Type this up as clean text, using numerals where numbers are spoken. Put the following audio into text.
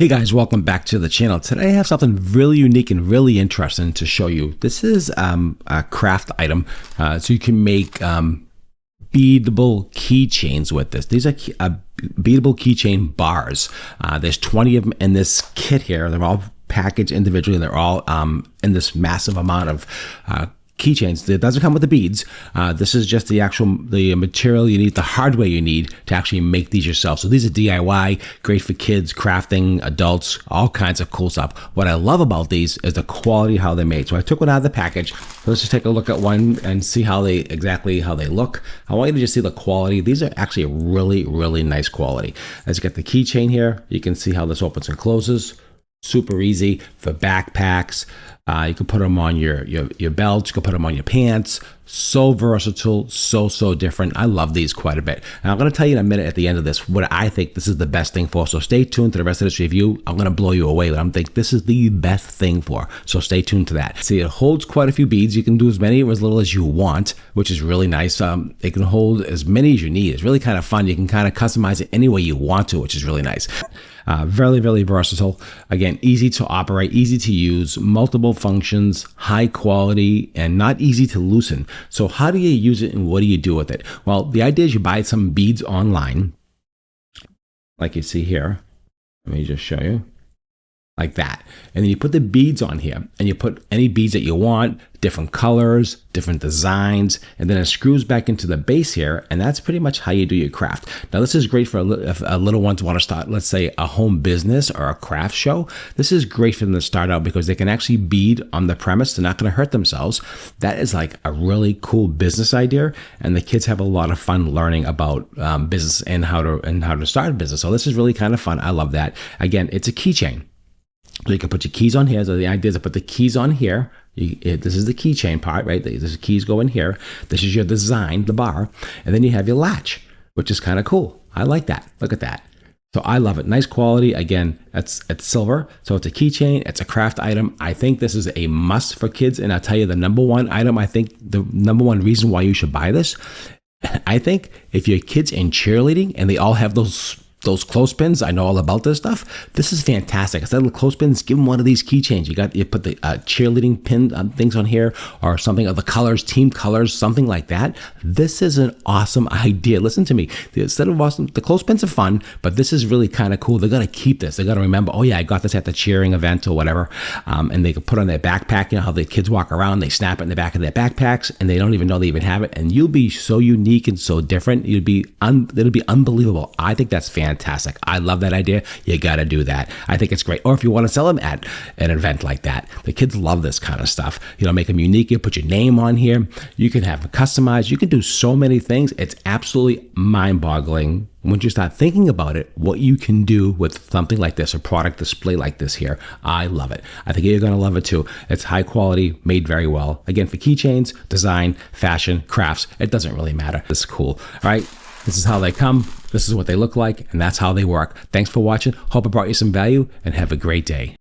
Hey guys, welcome back to the channel. Today I have something really unique and really interesting to show you. This is a craft item, so you can make beadable keychains with this. These are beadable keychain bars. There's 20 of them in this kit here. They're all packaged individually. They're all in this massive amount of keychains. It doesn't come with the beads. This is just the material you need, the hardware you need to actually make these yourself. So these are DIY, great for kids, crafting, adults, all kinds of cool stuff. What I love about these is the quality, how they're made. So I took one out of the package. So let's just take a look at one and see exactly how they look. I want you to just see the quality. These are actually really, really nice quality. As you get the keychain here, you can see how this opens and closes. Super easy for backpacks. You can put them on your belt. You can put them on your pants. So versatile, so different. I love these quite a bit. And I'm going to tell you in a minute at the end of this what I think this is the best thing for. So stay tuned to the rest of this review. I'm going to blow you away. But I'm thinking this is the best thing for. So stay tuned to that. See, it holds quite a few beads. You can do as many or as little as you want, which is really nice. It can hold as many as you need. It's really kind of fun. You can kind of customize it any way you want to, which is really nice. Very versatile. Again, easy to operate, easy to use, multiple functions, high quality, and not easy to loosen. So how do you use it and what do you do with it? Well, the idea is you buy some beads online, like you see here. Let me just show you. Like that. And then you put the beads on here and you put any beads that you want, different colors, different designs, and then it screws back into the base here. And that's pretty much how you do your craft. Now, this is great for if a little ones want to start, let's say, a home business or a craft show. This is great for them to start out because they can actually bead on the premise. They're not going to hurt themselves. That is like a really cool business idea. And the kids have a lot of fun learning about business and how to start a business. So this is really kind of fun. I love that. Again, it's a keychain. So you can put your keys on here. So the idea is to put the keys on here. This is the keychain part, right? The keys go in here. This is your design, the bar. And then you have your latch, which is kind of cool. I like that. Look at that. So I love it. Nice quality. Again, it's silver. So it's a keychain. It's a craft item. I think this is a must for kids. And I'll tell you the number one item, I think the number one reason why you should buy this, I think if your kid's in cheerleading and they all have those clothespins, I know all about this stuff. This is fantastic. Instead of the clothespins, give them one of these keychains. You put the cheerleading pin things on here or something of the colors, team colors, something like that. This is an awesome idea. Listen to me. Instead of the clothespins are fun, but this is really kind of cool. They're going to keep this. They're going to remember, oh yeah, I got this at the cheering event or whatever. And they can put on their backpack. You know how the kids walk around, they snap it in the back of their backpacks and they don't even know they even have it. And you'll be so unique and so different. It'll be unbelievable. I think that's fantastic. I love that idea. You got to do that. I think it's great. Or if you want to sell them at an event like that, the kids love this kind of stuff. You know, make them unique. You put your name on here. You can have them customized. You can do so many things. It's absolutely mind-boggling when you start thinking about it, what you can do with something like this, a product display like this here. I love it. I think you're going to love it too. It's high quality, made very well. Again, for keychains, design, fashion, crafts, it doesn't really matter. It's cool. All right. This is how they come. This is what they look like, and that's how they work. Thanks for watching. Hope I brought you some value, and have a great day.